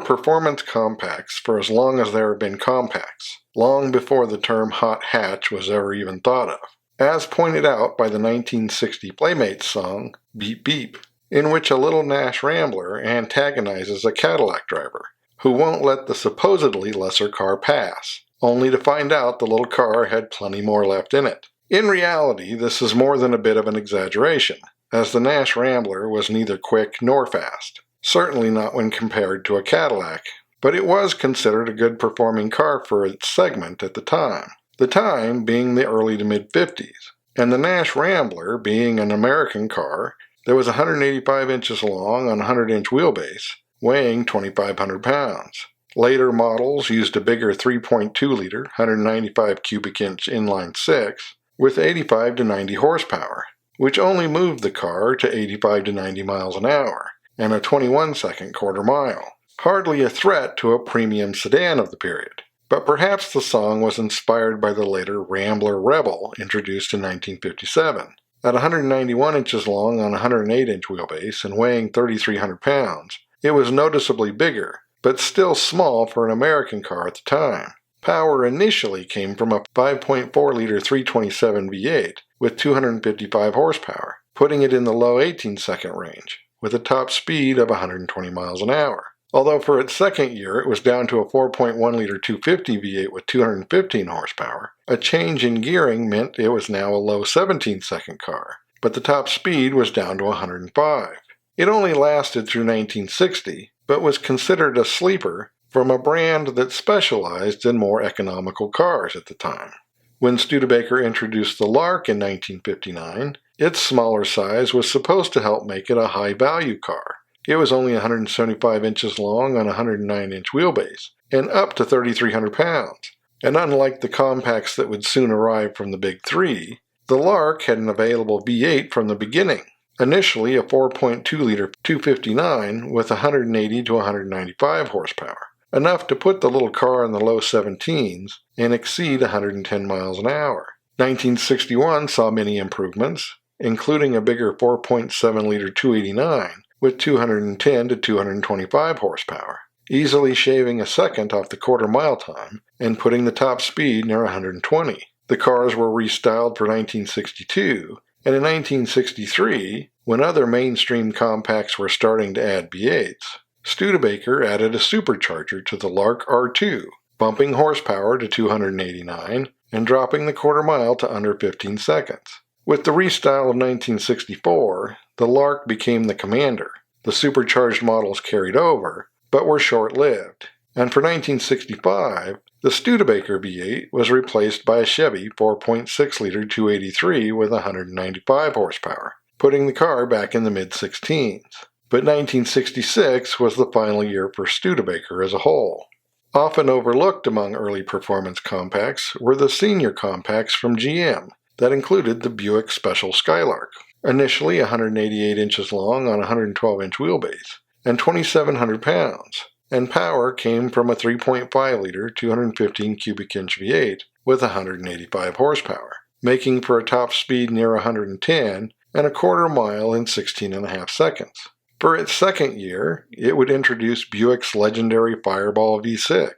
performance compacts for as long as there have been compacts, long before the term hot hatch was ever even thought of, as pointed out by the 1960 Playmates song, Beep Beep, in which a little Nash Rambler antagonizes a Cadillac driver, who won't let the supposedly lesser car pass, only to find out the little car had plenty more left in it. In reality, this is more than a bit of an exaggeration, as the Nash Rambler was neither quick nor fast, certainly not when compared to a Cadillac, but it was considered a good performing car for its segment at the time being the early to mid-50s, and the Nash Rambler being an American car that was 185 inches long on a 100-inch wheelbase, weighing 2,500 pounds. Later models used a bigger 3.2-liter, 195 cubic inch inline six with 85 to 90 horsepower, which only moved the car to 85 to 90 miles an hour and a 21-second quarter mile. Hardly a threat to a premium sedan of the period. But perhaps the song was inspired by the later Rambler Rebel introduced in 1957. At 191 inches long on a 108-inch wheelbase and weighing 3,300 pounds, it was noticeably bigger, but still small for an American car at the time. Power initially came from a 5.4-liter 327 V8 with 255 horsepower, putting it in the low 18-second range, with a top speed of 120 miles an hour. Although for its second year it was down to a 4.1-liter 250 V8 with 215 horsepower, a change in gearing meant it was now a low 17-second car, but the top speed was down to 105. It only lasted through 1960, but was considered a sleeper from a brand that specialized in more economical cars at the time. When Studebaker introduced the Lark in 1959, its smaller size was supposed to help make it a high-value car. It was only 175 inches long on a 109-inch wheelbase, and up to 3,300 pounds. And unlike the compacts that would soon arrive from the Big Three, the Lark had an available V8 from the beginning. Initially a 4.2-liter 259 with 180 to 195 horsepower, enough to put the little car in the low 17s and exceed 110 miles an hour. 1961 saw many improvements, including a bigger 4.7-liter 289 with 210 to 225 horsepower, easily shaving a second off the quarter-mile time and putting the top speed near 120. The cars were restyled for 1962, and in 1963, when other mainstream compacts were starting to add V8s, Studebaker added a supercharger to the Lark R2, bumping horsepower to 289 and dropping the quarter mile to under 15 seconds. With the restyle of 1964, the Lark became the Commander. The supercharged models carried over, but were short-lived, and for 1965, the Studebaker V8 was replaced by a Chevy 4.6-liter 283 with 195 horsepower, putting the car back in the mid-16s. But 1966 was the final year for Studebaker as a whole. Often overlooked among early performance compacts were the senior compacts from GM that included the Buick Special Skylark, initially 188 inches long on a 112-inch wheelbase and 2,700 pounds, and power came from a 3.5-liter 215 cubic inch V8 with 185 horsepower, making for a top speed near 110 and a quarter mile in 16.5 seconds. For its second year, it would introduce Buick's legendary Fireball V6.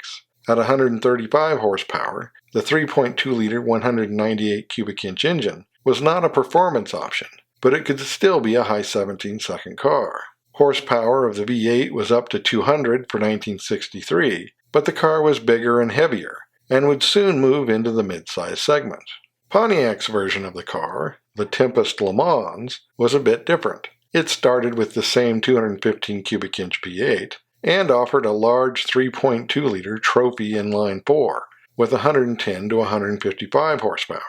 At 135 horsepower, the 3.2-liter 198 cubic inch engine was not a performance option, but it could still be a high 17-second car. Horsepower of the V8 was up to 200 for 1963, but the car was bigger and heavier, and would soon move into the mid-size segment. Pontiac's version of the car, the Tempest Le Mans, was a bit different. It started with the same 215 cubic inch V8 and offered a large 3.2-liter Trophy inline 4 with 110 to 155 horsepower.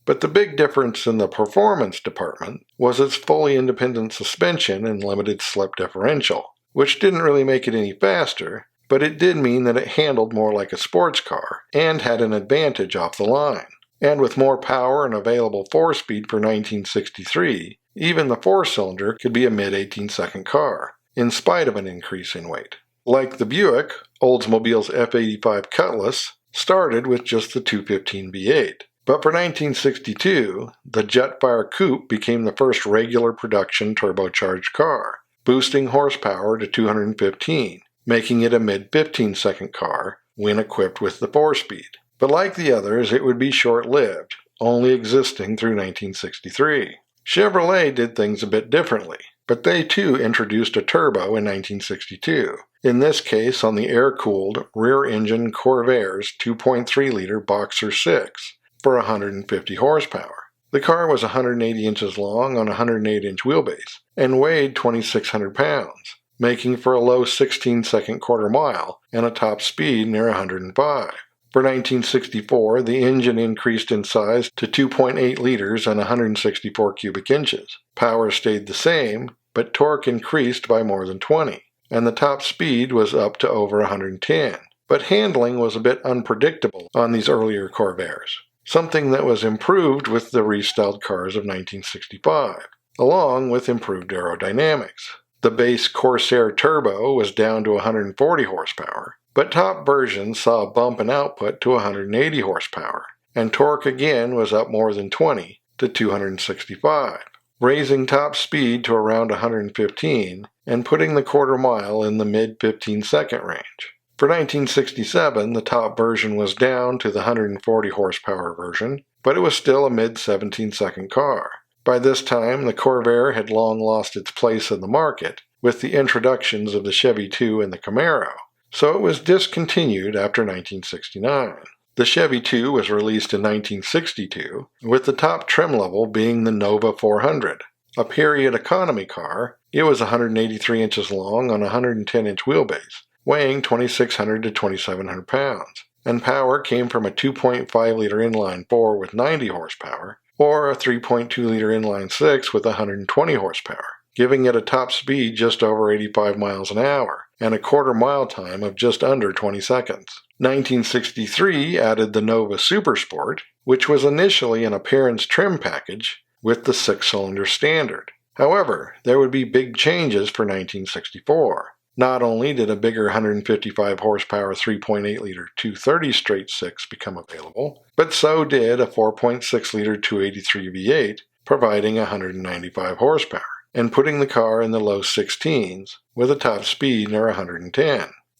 But the big difference in the performance department was its fully independent suspension and limited slip differential, which didn't really make it any faster, but it did mean that it handled more like a sports car and had an advantage off the line. And with more power and available 4-speed for 1963, even the 4-cylinder could be a mid-18-second car, in spite of an increase in weight. Like the Buick, Oldsmobile's F85 Cutlass started with just the 215 V8. But for 1962, the Jetfire Coupe became the first regular production turbocharged car, boosting horsepower to 215 making it a mid-15-second car when equipped with the 4-speed. But like the others, it would be short-lived, only existing through 1963. Chevrolet did things a bit differently, but they too introduced a turbo in 1962, in this case on the air-cooled, rear-engine Corvairs 2.3-liter Boxer 6 for 150 horsepower. The car was 180 inches long on a 108-inch wheelbase and weighed 2,600 pounds, making for a low 16-second quarter mile and a top speed near 105. For 1964, the engine increased in size to 2.8 liters and 164 cubic inches. Power stayed the same, but torque increased by more than 20, and the top speed was up to over 110. But handling was a bit unpredictable on these earlier Corvairs, something that was improved with the restyled cars of 1965, along with improved aerodynamics. The base Corsair Turbo was down to 140 horsepower, but top versions saw a bump in output to 180 horsepower, and torque again was up more than 20 to 265, raising top speed to around 115 and putting the quarter mile in the mid-15-second range. For 1967, the top version was down to the 140 horsepower version, but it was still a mid-17-second car. By this time, the Corvair had long lost its place in the market with the introductions of the Chevy 2 and the Camaro, so it was discontinued after 1969. The Chevy 2 was released in 1962, with the top trim level being the Nova 400, a period economy car. It was 183 inches long on a 110-inch wheelbase, weighing 2,600 to 2,700 pounds, and power came from a 2.5-liter inline-4 with 90 horsepower, or a 3.2-liter inline-6 with 120 horsepower, giving it a top speed just over 85 miles an hour, and a quarter mile time of just under 20 seconds. 1963 added the Nova Supersport, which was initially an appearance trim package with the 6-cylinder standard. However, there would be big changes for 1964. Not only did a bigger 155 horsepower 3.8-liter 230 straight 6 become available, but so did a 4.6-liter 283 V8, providing 195 horsepower, and putting the car in the low 16s with a top speed near 110.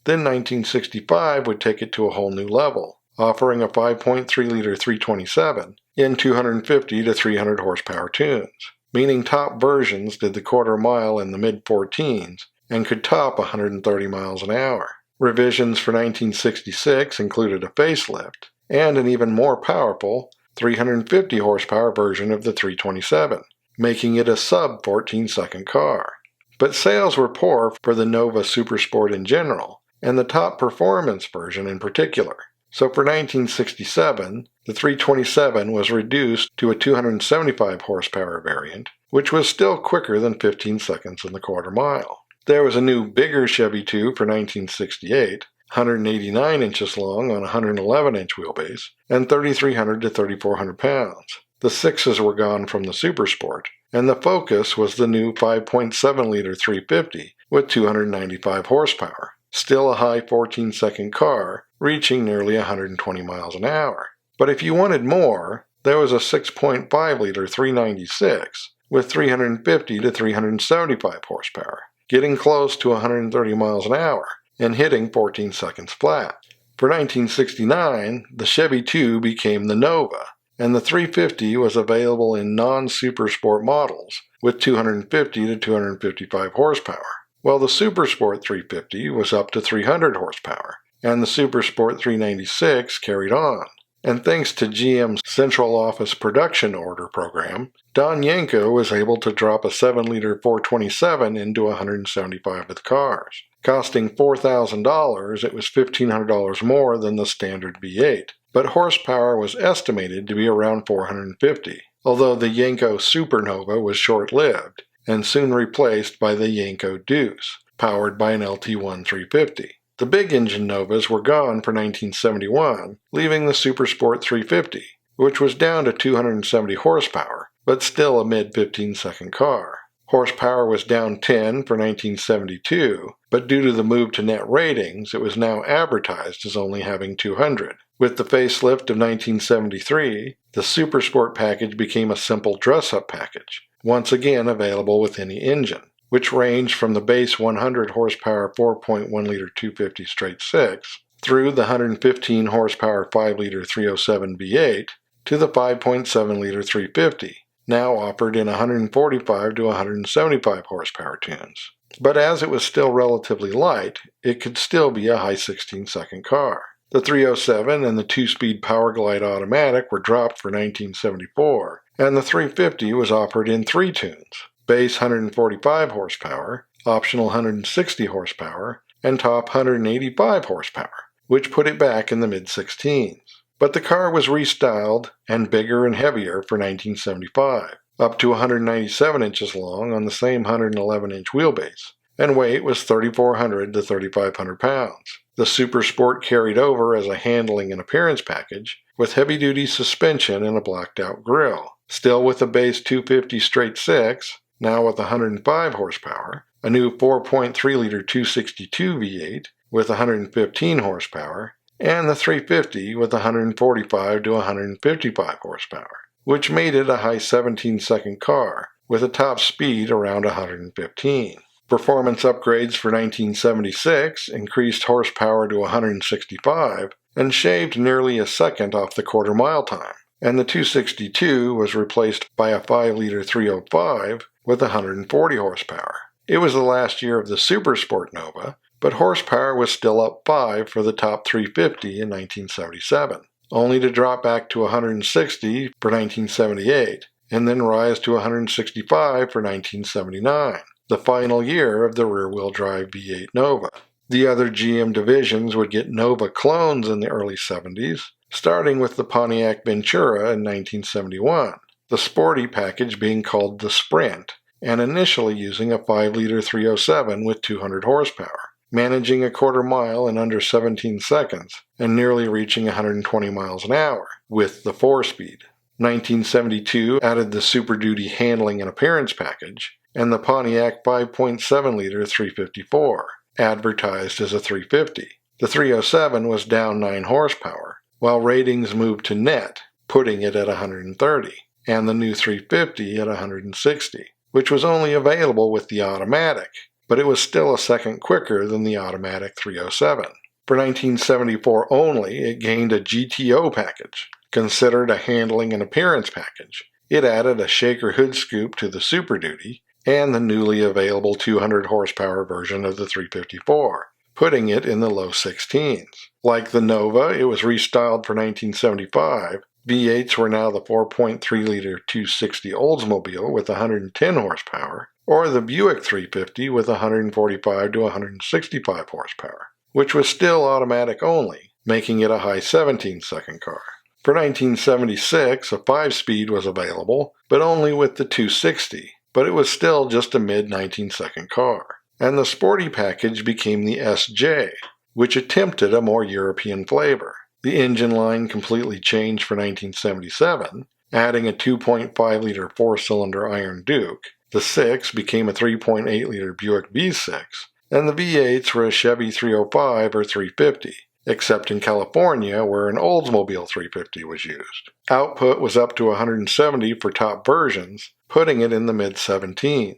Then 1965 would take it to a whole new level, offering a 5.3-liter 327 in 250 to 300 horsepower tunes, meaning top versions did the quarter mile in the mid-14s and could top 130 miles an hour. Revisions for 1966 included a facelift and an even more powerful 350 horsepower version of the 327, making it a sub-14-second car. But sales were poor for the Nova Supersport in general, and the top performance version in particular. So for 1967, the 327 was reduced to a 275 horsepower variant, which was still quicker than 15 seconds in the quarter mile. There was a new, bigger Chevy 2 for 1968, 189 inches long on a 111-inch wheelbase, and 3,300 to 3,400 pounds. The 6s were gone from the Supersport, and the focus was the new 5.7-liter 350 with 295 horsepower, still a high 14-second car, reaching nearly 120 miles an hour. But if you wanted more, there was a 6.5-liter 396 with 350 to 375 horsepower, getting close to 130 miles an hour and hitting 14 seconds flat. For 1969, the Chevy 2 became the Nova, and the 350 was available in non-Supersport models with 250 to 255 horsepower, while the Supersport 350 was up to 300 horsepower, and the Supersport 396 carried on. And thanks to GM's Central Office Production Order program, Don Yanko was able to drop a 7-liter 427 into 175 of the cars. Costing $4,000, it was $1,500 more than the standard V8, but horsepower was estimated to be around 450, although the Yanko Supernova was short-lived and soon replaced by the Yanko Deuce, powered by an LT1 350. The big engine Novas were gone for 1971, leaving the Supersport 350, which was down to 270 horsepower, but still a mid-15-second car. Horsepower was down 10 for 1972, but due to the move to net ratings, it was now advertised as only having 200. With the facelift of 1973, the Supersport package became a simple dress-up package, once again available with any engine. which ranged from the base 100 horsepower 4.1 liter 250 straight six through the 115 horsepower 5 liter 307 V8 to the 5.7 liter 350, now offered in 145 to 175 horsepower tunes. But as it was still relatively light, it could still be a high 16-second car. The 307 and the 2-speed Powerglide automatic were dropped for 1974, and the 350 was offered in 3 tunes: base 145 horsepower, optional 160 horsepower, and top 185 horsepower, which put it back in the mid-16s. But the car was restyled and bigger and heavier for 1975, up to 197 inches long on the same 111-inch wheelbase, and weight was 3,400 to 3,500 pounds. The Super Sport carried over as a handling and appearance package, with heavy-duty suspension and a blacked-out grille, still with a base 250 straight six, now with 105 horsepower, a new 4.3-liter 262 V8 with 115 horsepower, and the 350 with 145 to 155 horsepower, which made it a high 17-second car with a top speed around 115. Performance upgrades for 1976 increased horsepower to 165 and shaved nearly a second off the quarter-mile time, and the 262 was replaced by a 5-liter 305 with 140 horsepower. It was the last year of the Super Sport Nova, but horsepower was still up 5 for the top 350 in 1977, only to drop back to 160 for 1978, and then rise to 165 for 1979, the final year of the rear-wheel drive V8 Nova. The other GM divisions would get Nova clones in the early 70s, starting with the Pontiac Ventura in 1971, the sporty package being called the Sprint, and initially using a 5-liter 307 with 200 horsepower, managing a quarter mile in under 17 seconds and nearly reaching 120 miles an hour with the 4-speed. 1972 added the Super Duty handling and appearance package and the Pontiac 5.7-liter 354, advertised as a 350. The 307 was down 9 horsepower, while ratings moved to net, putting it at 130, and the new 350 at 160, which was only available with the automatic, but it was still a second quicker than the automatic 307. For 1974 only, it gained a GTO package, considered a handling and appearance package. It added a shaker hood scoop to the Super Duty and the newly available 200 horsepower version of the 354, putting it in the low 16s. Like the Nova, it was restyled for 1975. V8s were now the 4.3-liter 260 Oldsmobile with 110 horsepower, or the Buick 350 with 145 to 165 horsepower, which was still automatic only, making it a high 17-second car. For 1976, a 5-speed was available, but only with the 260, but it was still just a mid-19-second car. And the sporty package became the SJ, which attempted a more European flavor. The engine line completely changed for 1977, adding a 2.5-liter 4-cylinder Iron Duke. The 6 became a 3.8-liter Buick V6, and the V8s were a Chevy 305 or 350, except in California where an Oldsmobile 350 was used. Output was up to 170 for top versions, putting it in the mid-17s.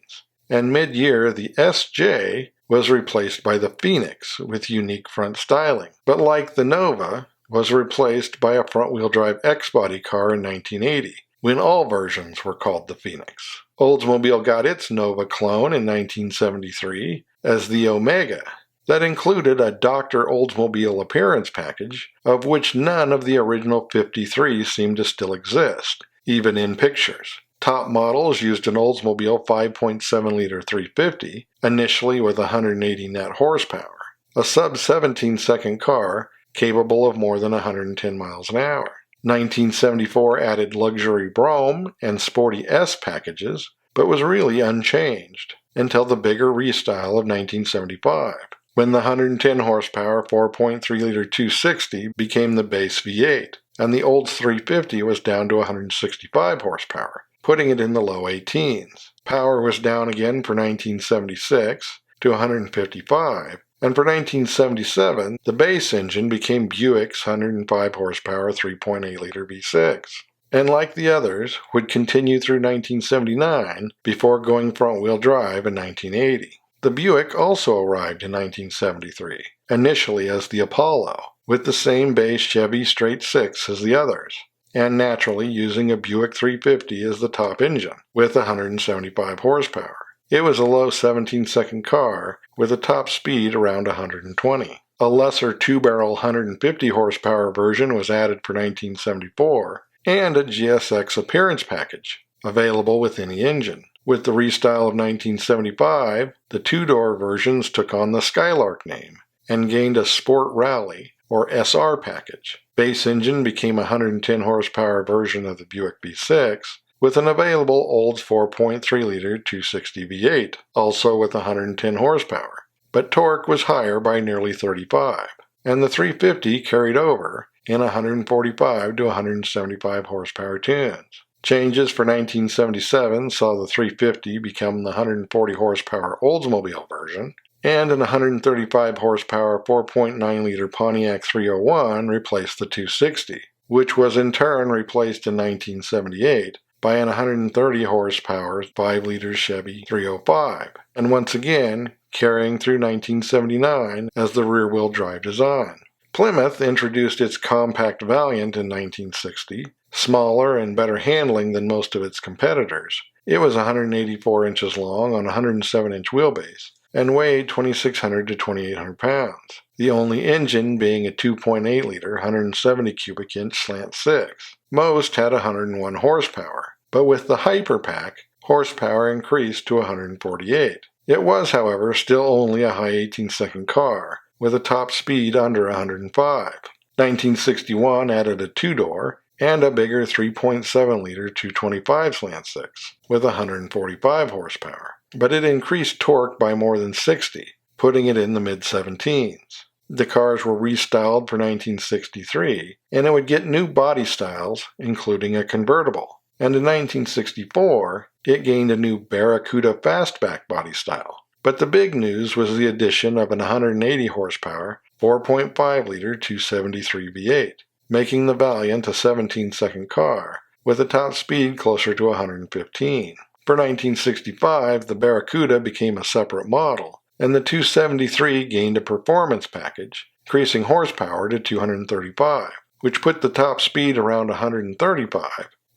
And mid-year, the SJ was replaced by the Phoenix with unique front styling, but like the Nova, was replaced by a front-wheel drive X-Body car in 1980, when all versions were called the Phoenix. Oldsmobile got its Nova clone in 1973 as the Omega, that included a Dr. Oldsmobile appearance package, of which none of the original 53 seemed to still exist, even in pictures. Top models used an Oldsmobile 5.7-liter 350, initially with 180 net horsepower, a sub-17-second car capable of more than 110 miles an hour. 1974 added luxury Brougham and sporty S packages, but was really unchanged until the bigger restyle of 1975, when the 110 horsepower 4.3-liter 260 became the base V8, and the Olds 350 was down to 165 horsepower, putting it in the low 18s. Power was down again for 1976 to 155, and for 1977, the base engine became Buick's 105 horsepower 3.8-liter V6. and like the others, would continue through 1979 before going front-wheel drive in 1980. The Buick also arrived in 1973, initially as the Apollo, with the same base Chevy straight six as the others, and naturally using a Buick 350 as the top engine, with 175 horsepower. It was a low 17-second car with a top speed around 120. A lesser two-barrel 150 horsepower version was added for 1974, and a GSX appearance package, available with any engine. With the restyle of 1975, the two-door versions took on the Skylark name and gained a Sport Rally, or SR package. Base engine became a 110 horsepower version of the Buick V6, with an available Olds 4.3-liter 260 V8, also with 110 horsepower, but torque was higher by nearly 35, and the 350 carried over in 145 to 175 horsepower tunes. Changes for 1977 saw the 350 become the 140 horsepower Oldsmobile version, and an 135 horsepower 4.9-liter Pontiac 301 replaced the 260, which was in turn replaced in 1978 by an 130 horsepower 5-liter Chevy 305, and once again carrying through 1979 as the rear-wheel drive design. Plymouth introduced its compact Valiant in 1960, smaller and better handling than most of its competitors. It was 184 inches long on a 107-inch wheelbase, and weighed 2,600 to 2,800 pounds, the only engine being a 2.8-liter 170 cubic inch slant 6. Most had 101 horsepower, but with the Hyper Pack, horsepower increased to 148. It was, however, still only a high 18-second car, with a top speed under 105. 1961 added a two-door and a bigger 3.7-liter 225 slant 6 with 145 horsepower, but it increased torque by more than 60, putting it in the mid-17s. The cars were restyled for 1963, and it would get new body styles, including a convertible. And in 1964, it gained a new Barracuda fastback body style. But the big news was the addition of an 180 horsepower, 4.5-liter 273 V8, making the Valiant a 17-second car, with a top speed closer to 115. For 1965, the Barracuda became a separate model, and the 273 gained a performance package, increasing horsepower to 235, which put the top speed around 135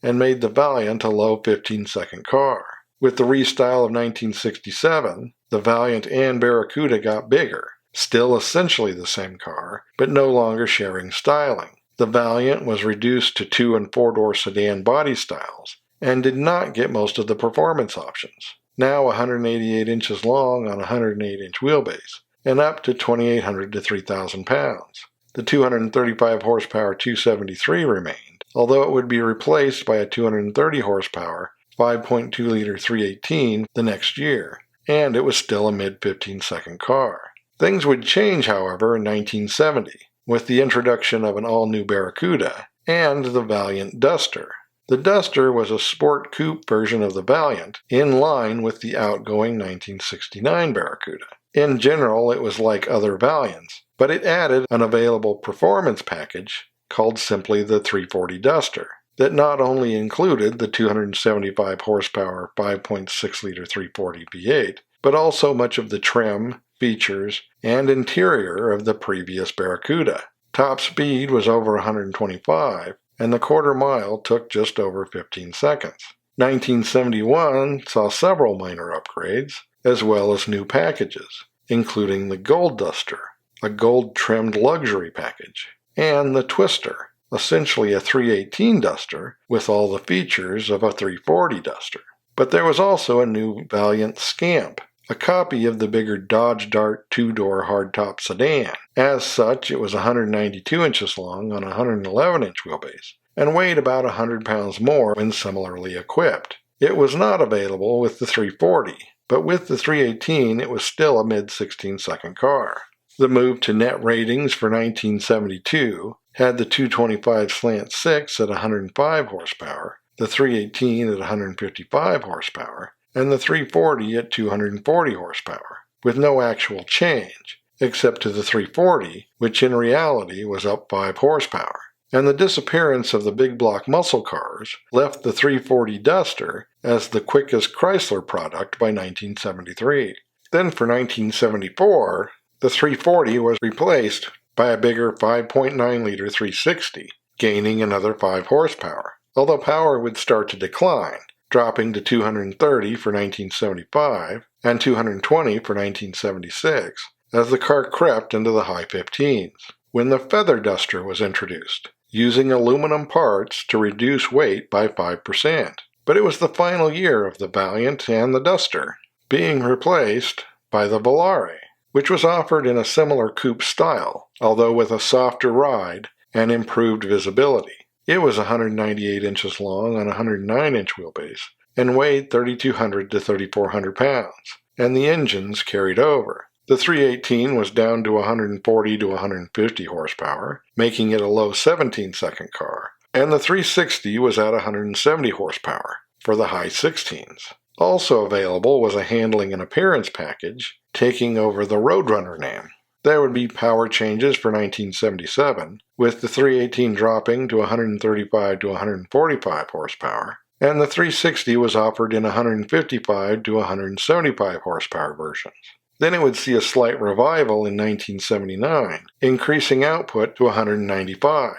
and made the Valiant a low 15-second car. With the restyle of 1967, the Valiant and Barracuda got bigger, still essentially the same car, but no longer sharing styling. The Valiant was reduced to 2- and 4-door sedan body styles, and did not get most of the performance options. Now 188 inches long on a 108-inch wheelbase, and up to 2,800 to 3,000 pounds. The 235 horsepower 273 remained, although it would be replaced by a 230 horsepower 5.2-liter 318 the next year, and it was still a mid-15-second car. Things would change, however, in 1970, with the introduction of an all-new Barracuda and the Valiant Duster. The Duster was a sport coupe version of the Valiant, in line with the outgoing 1969 Barracuda. In general, it was like other Valiants, but it added an available performance package called simply the 340 Duster, that not only included the 275 horsepower 5.6-liter 340 V8, but also much of the trim, features, and interior of the previous Barracuda. Top speed was over 125, and the quarter mile took just over 15 seconds. 1971 saw several minor upgrades, as well as new packages, including the Gold Duster, a gold-trimmed luxury package, and the Twister, essentially a 318 Duster with all the features of a 340 Duster. But there was also a new Valiant Scamp, a copy of the bigger Dodge Dart two-door hardtop sedan. As such, it was 192 inches long on a 111-inch wheelbase, and weighed about 100 pounds more when similarly equipped. It was not available with the 340, but with the 318 it was still a mid-16-second car. The move to net ratings for 1972 had the 225 slant 6 at 105 horsepower, the 318 at 155 horsepower, and the 340 at 240 horsepower, with no actual change, except to the 340, which in reality was up 5 horsepower. and the disappearance of the big block muscle cars left the 340 Duster as the quickest Chrysler product by 1973. Then for 1974, the 340 was replaced by a bigger 5.9-liter 360, gaining another 5 horsepower, although power would start to decline, dropping to 230 for 1975 and 220 for 1976 as the car crept into the high 15s. When the Feather Duster was introduced, using aluminum parts to reduce weight by 5%. But it was the final year of the Valiant and the Duster, being replaced by the Volare, which was offered in a similar coupe style, although with a softer ride and improved visibility. It was 198 inches long on a 109-inch wheelbase and weighed 3,200 to 3,400 pounds, and the engines carried over. The 318 was down to 140 to 150 horsepower, making it a low 17-second car, and the 360 was at 170 horsepower for the high 16s. Also available was a handling and appearance package, taking over the Roadrunner name. There would be power changes for 1977, with the 318 dropping to 135 to 145 horsepower, and the 360 was offered in 155 to 175 horsepower versions. Then it would see a slight revival in 1979, increasing output to 195.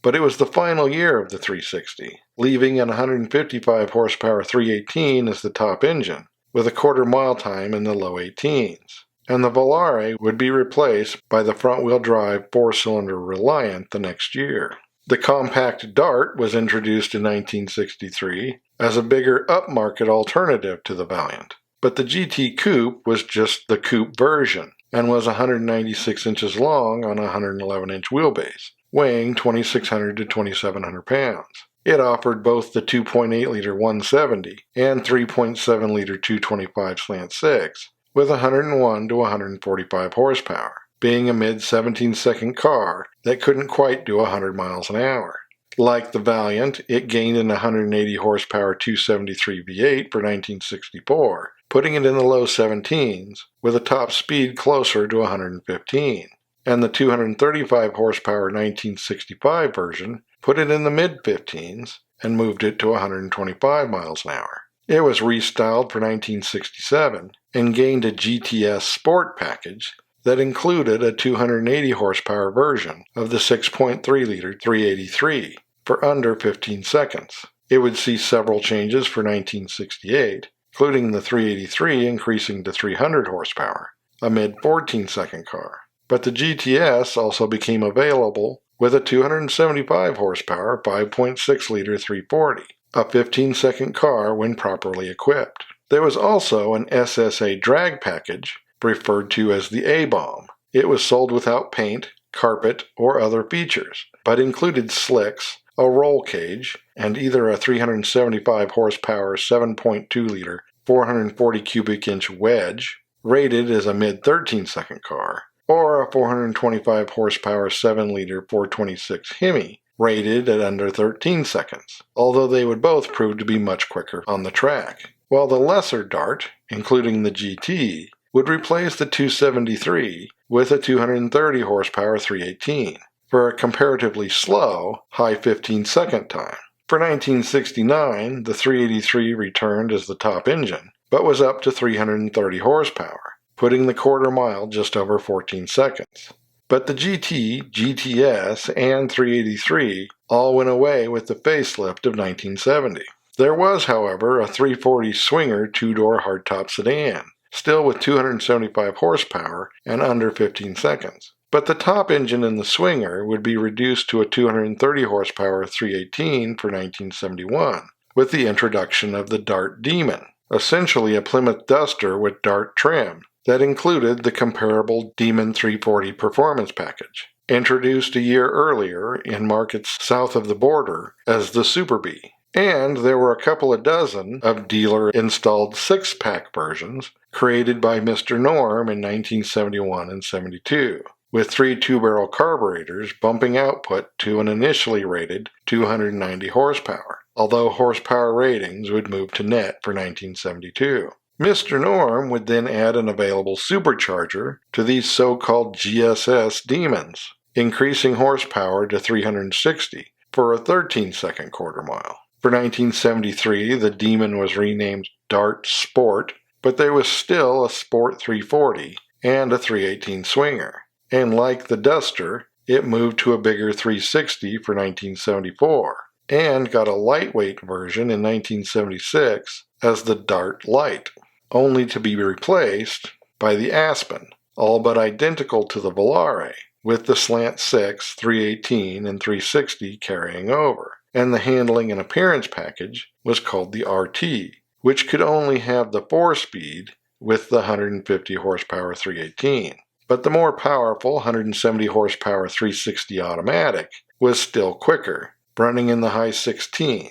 But it was the final year of the 360, leaving an 155 horsepower 318 as the top engine, with a quarter-mile time in the low 18s. And the Volare would be replaced by the front-wheel drive 4-cylinder Reliant the next year. The compact Dart was introduced in 1963 as a bigger upmarket alternative to the Valiant. But the GT Coupe was just the coupe version and was 196 inches long on a 111-inch wheelbase, weighing 2,600 to 2,700 pounds. It offered both the 2.8-liter 170 and 3.7-liter 225 slant 6 with 101 to 145 horsepower, being a mid-17-second car that couldn't quite do 100 miles an hour. Like the Valiant, it gained an 180 horsepower 273 V8 for 1964, putting it in the low 17s, with a top speed closer to 115. And the 235 horsepower 1965 version put it in the mid-15s and moved it to 125 miles an hour. It was restyled for 1967 and gained a GTS Sport package that included a 280 horsepower version of the 6.3-liter 383 for under 15 seconds. It would see several changes for 1968, including the 383 increasing to 300 horsepower, a mid-14-second car. But the GTS also became available with a 275 horsepower 5.6-liter 340, a 15-second car when properly equipped. There was also an SSA drag package, referred to as the A-Bomb. It was sold without paint, carpet, or other features, but included slicks, a roll cage, and either a 375 horsepower 7.2-liter 440 cubic inch wedge, rated as a mid-13-second car, or a 425 horsepower 7-liter 426 Hemi, rated at under 13 seconds, although they would both prove to be much quicker on the track. While the lesser Dart, including the GT, would replace the 273 with a 230 horsepower 318 for a comparatively slow, high 15-second time. For 1969, the 383 returned as the top engine, but was up to 330 horsepower, putting the quarter mile just over 14 seconds. But the GT, GTS, and 383 all went away with the facelift of 1970. There was, however, a 340 Swinger two-door hardtop sedan, still with 275 horsepower and under 15 seconds. But the top engine in the Swinger would be reduced to a 230 horsepower 318 for 1971, with the introduction of the Dart Demon, essentially a Plymouth Duster with Dart trim that included the comparable Demon 340 performance package, introduced a year earlier in markets south of the border as the Super Bee. And there were a couple of dozen of dealer-installed six-pack versions created by Mr. Norm in 1971 and 72, with 3 two-barrel carburetors bumping output to an initially rated 290 horsepower, although horsepower ratings would move to net for 1972. Mr. Norm would then add an available supercharger to these so-called GSS Demons, increasing horsepower to 360 for a 13-second quarter mile. For 1973, the Demon was renamed Dart Sport, but there was still a Sport 340 and a 318 swinger. And like the Duster, it moved to a bigger 360 for 1974, and got a lightweight version in 1976 as the Dart Light, only to be replaced by the Aspen, all but identical to the Volare, with the Slant 6, 318, and 360 carrying over. And the handling and appearance package was called the RT, which could only have the 4-speed with the 150 horsepower 318. But the more powerful 170 horsepower 360 automatic was still quicker, running in the high 16s,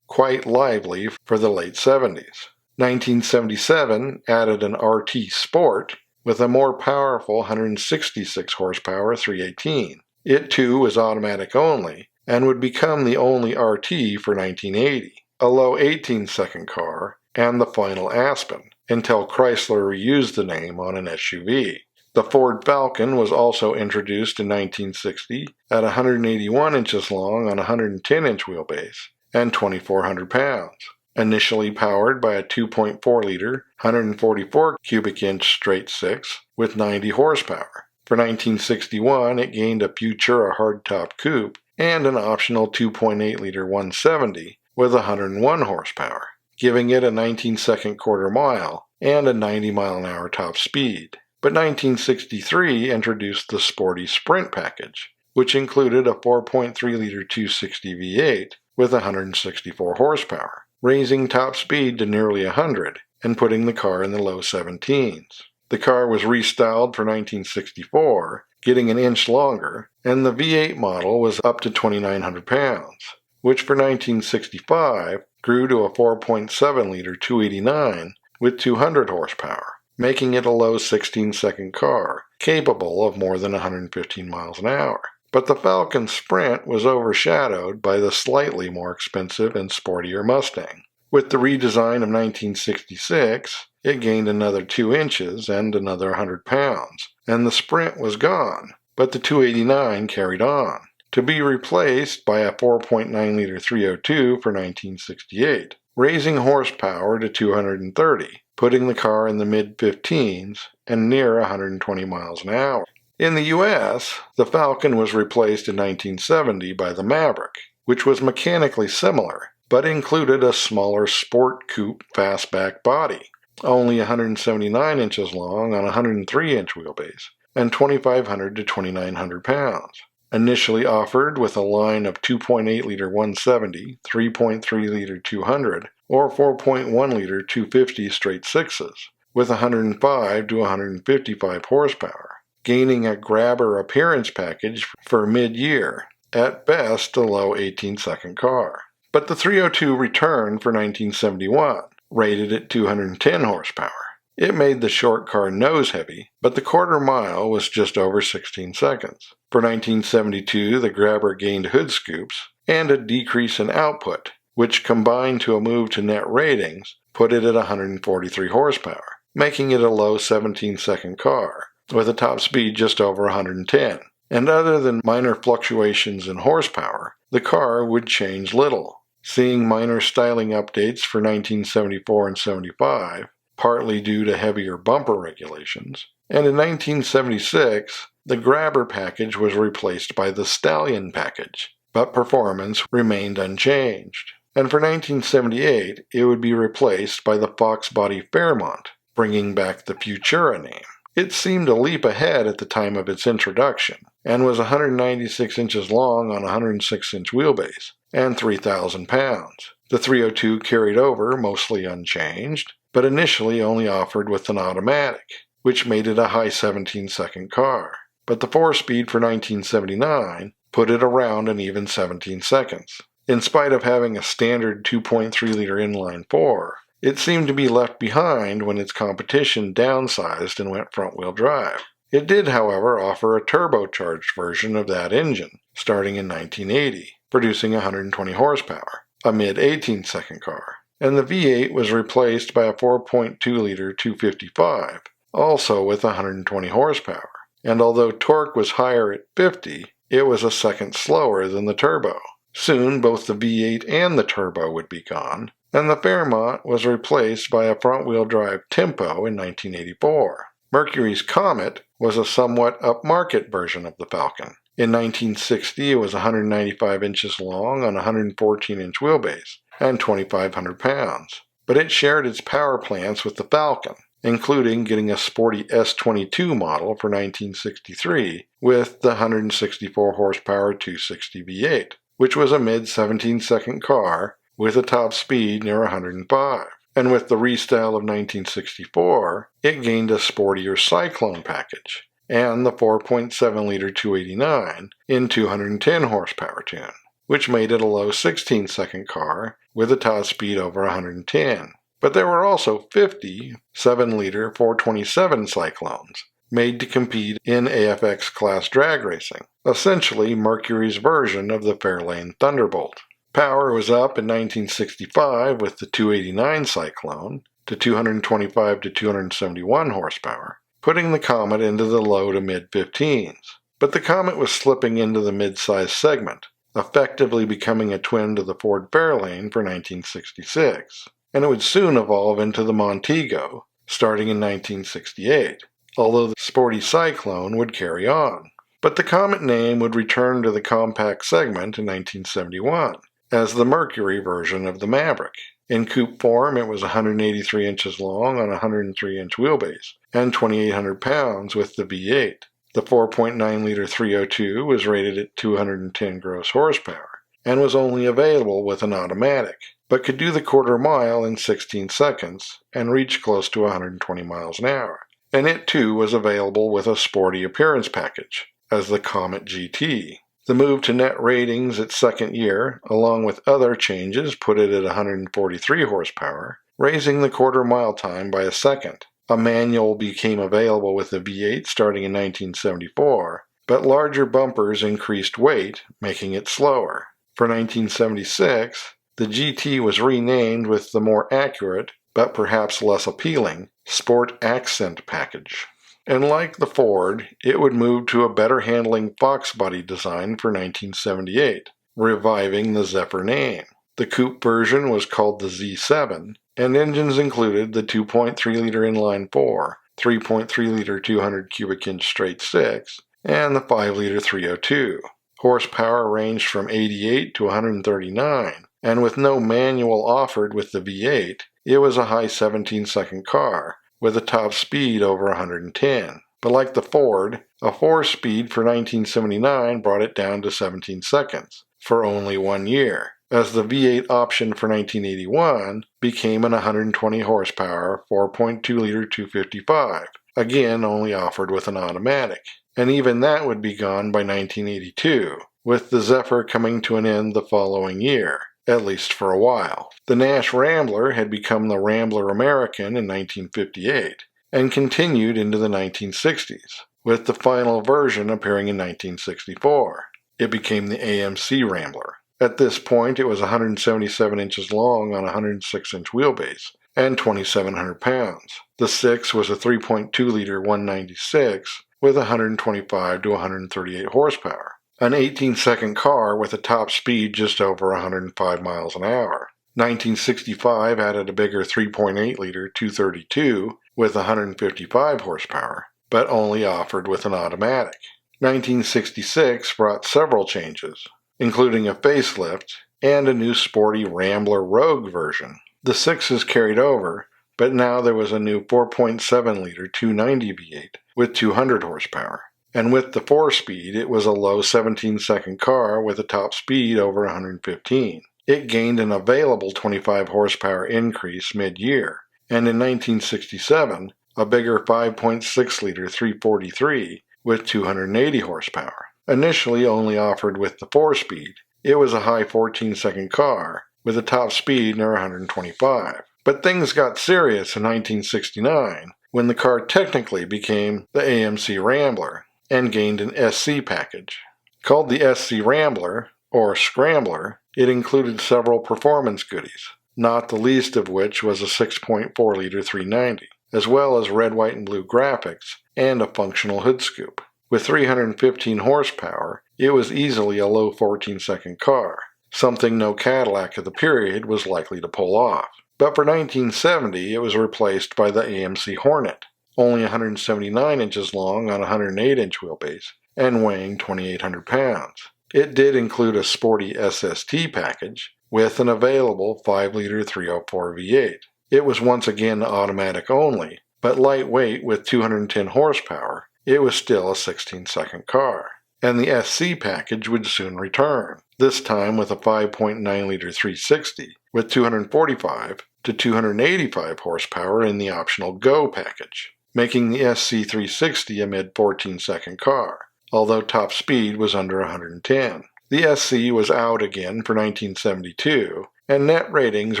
quite lively for the late 70s. 1977 added an RT Sport with a more powerful 166 horsepower 318. It too was automatic only, and would become the only RT for 1980, a low 18-second car, and the final Aspen, until Chrysler reused the name on an SUV. The Ford Falcon was also introduced in 1960 at 181 inches long on a 110-inch wheelbase and 2,400 pounds, initially powered by a 2.4-liter, 144 cubic inch straight six with 90 horsepower. For 1961, it gained a Futura hardtop coupe and an optional 2.8-liter 170 with 101 horsepower, giving it a 19-second quarter mile and a 90-mile-an-hour top speed. But 1963 introduced the Sporty Sprint package, which included a 4.3-liter 260 V8 with 164 horsepower, raising top speed to nearly 100 and putting the car in the low 17s. The car was restyled for 1964, getting an inch longer, and the V8 model was up to 2,900 pounds, which for 1965 grew to a 4.7-liter 289 with 200 horsepower, making it a low 16-second car, capable of more than 115 miles an hour. But the Falcon Sprint was overshadowed by the slightly more expensive and sportier Mustang. With the redesign of 1966, it gained another 2 inches and another 100 pounds, and the Sprint was gone, but the 289 carried on, to be replaced by a 4.9-liter 302 for 1968, raising horsepower to 230, putting the car in the mid-15s and near 120 miles an hour. In the U.S., the Falcon was replaced in 1970 by the Maverick, which was mechanically similar, but included a smaller sport coupe fastback body, only 179 inches long on a 103-inch wheelbase, and 2,500 to 2,900 pounds. Initially offered with a line of 2.8-liter 170, 3.3-liter 200, or 4.1-liter 250 straight sixes, with 105 to 155 horsepower, gaining a grabber appearance package for mid-year, at best a low 18-second car. But the 302 returned for 1971, rated at 210 horsepower. It made the short car nose-heavy, but the quarter mile was just over 16 seconds. For 1972, the grabber gained hood scoops and a decrease in output, which combined to a move to net ratings put it at 143 horsepower, making it a low 17-second car, with a top speed just over 110. And other than minor fluctuations in horsepower, the car would change little, seeing minor styling updates for 1974 and 75, partly due to heavier bumper regulations, and in 1976, the grabber package was replaced by the Stallion package, but performance remained unchanged. And for 1978, it would be replaced by the Fox Body Fairmont, bringing back the Futura name. It seemed a leap ahead at the time of its introduction, and was 196 inches long on a 106-inch wheelbase, and 3,000 pounds. The 302 carried over mostly unchanged, but initially only offered with an automatic, which made it a high 17-second car. But the 4-speed for 1979 put it around an even 17 seconds. In spite of having a standard 2.3-liter inline 4, it seemed to be left behind when its competition downsized and went front-wheel drive. It did, however, offer a turbocharged version of that engine, starting in 1980, producing 120 horsepower, a mid-18-second car. And the V8 was replaced by a 4.2-liter 255, also with 120 horsepower. and although torque was higher at 50, it was a second slower than the turbo. Soon both the V8 and the turbo would be gone, and the Fairmont was replaced by a front-wheel drive Tempo in 1984. Mercury's Comet was a somewhat upmarket version of the Falcon. In 1960, it was 195 inches long on a 114-inch wheelbase and 2,500 pounds. But it shared its power plants with the Falcon, including getting a sporty S22 model for 1963 with the 164 horsepower 260 V8, which was a mid-17-second car with a top speed near 105. And with the restyle of 1964, it gained a sportier Cyclone package and the 4.7-liter 289 in 210 horsepower tune, which made it a low 16-second car with a top speed over 110. But there were also 50 7-liter 427 Cyclones made to compete in AFX class drag racing, essentially Mercury's version of the Fairlane Thunderbolt. Power was up in 1965 with the 289 Cyclone to 225 to 271 horsepower, putting the Comet into the low to mid-15s. But the Comet was slipping into the mid-size segment, effectively becoming a twin to the Ford Fairlane for 1966, and it would soon evolve into the Montego, starting in 1968, although the sporty Cyclone would carry on. But the Comet name would return to the compact segment in 1971 as the Mercury version of the Maverick. In coupe form, it was 183 inches long on a 103-inch wheelbase and 2,800 pounds with the V8. The 4.9-liter 302 was rated at 210 gross horsepower and was only available with an automatic, but could do the quarter mile in 16 seconds and reach close to 120 miles an hour. And it too was available with a sporty appearance package as the Comet GT. The move to net ratings its second year, along with other changes, put it at 143 horsepower, raising the quarter mile time by a second. A manual became available with the V8 starting in 1974, but larger bumpers increased weight, making it slower. For 1976, the GT was renamed with the more accurate, but perhaps less appealing, Sport Accent package. And like the Ford, it would move to a better handling Fox body design for 1978, reviving the Zephyr name. The coupe version was called the Z7, and engines included the 2.3-liter inline-4, 3.3-liter 200 cubic inch straight 6, and the 5-liter 302. Horsepower ranged from 88 to 139, and with no manual offered with the V8, it was a high 17-second car, with a top speed over 110. But like the Ford, a 4-speed for 1979 brought it down to 17 seconds, for only 1 year, as the V8 option for 1981 became an 120 horsepower 4.2-liter 255, again only offered with an automatic. And even that would be gone by 1982, with the Zephyr coming to an end the following year, at least for a while. The Nash Rambler had become the Rambler American in 1958, and continued into the 1960s, with the final version appearing in 1964. It became the AMC Rambler. At this point, it was 177 inches long on a 106-inch wheelbase, and 2,700 pounds. The 6 was a 3.2-liter 196 with 125 to 138 horsepower. An 18-second car with a top speed just over 105 miles an hour. 1965 added a bigger 3.8-liter 232 with 155 horsepower, but only offered with an automatic. 1966 brought several changes, including a facelift and a new sporty Rambler Rogue version. The 6s carried over, but now there was a new 4.7-liter 290 V8 with 200 horsepower. And with the 4-speed, it was a low 17-second car with a top speed over 115. It gained an available 25 horsepower increase mid-year, and in 1967, a bigger 5.6-liter 343 with 280 horsepower. Initially only offered with the 4-speed, it was a high 14-second car with a top speed near 125. But things got serious in 1969 when the car technically became the AMC Rambler and gained an SC package. Called the SC Rambler, or Scrambler, it included several performance goodies, not the least of which was a 6.4-liter 390. as well as red, white, and blue graphics and a functional hood scoop. With 315 horsepower, it was easily a low 14-second car, something no Cadillac of the period was likely to pull off. But for 1970, it was replaced by the AMC Hornet, only 179 inches long on a 108-inch wheelbase and weighing 2,800 pounds. It did include a sporty SST package with an available 5-liter 304 V8. It was once again automatic only, but lightweight with 210 horsepower. It was still a 16-second car. And the SC package would soon return, this time with a 5.9-liter 360 with 245 to 285 horsepower in the optional Go package, making the SC 360 a mid-14-second car, although top speed was under 110. The SC was out again for 1972, and net ratings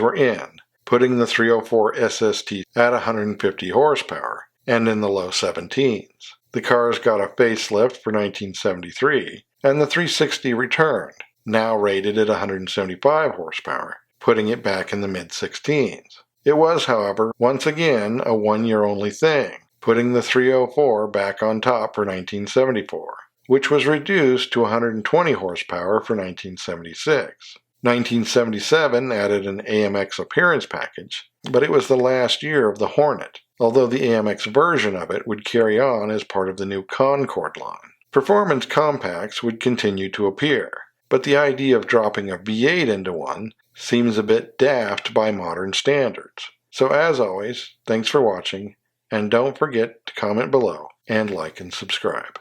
were in, putting the 304 SST at 150 horsepower and in the low 17s. The cars got a facelift for 1973, and the 360 returned, now rated at 175 horsepower, putting it back in the mid-16s. It was, however, once again a one-year-only thing, putting the 304 back on top for 1974, which was reduced to 120 horsepower for 1976. 1977 added an AMX appearance package, but it was the last year of the Hornet, although the AMX version of it would carry on as part of the new Concorde line. Performance compacts would continue to appear, but the idea of dropping a V8 into one seems a bit daft by modern standards. So as always, thanks for watching, and don't forget to comment below and like and subscribe.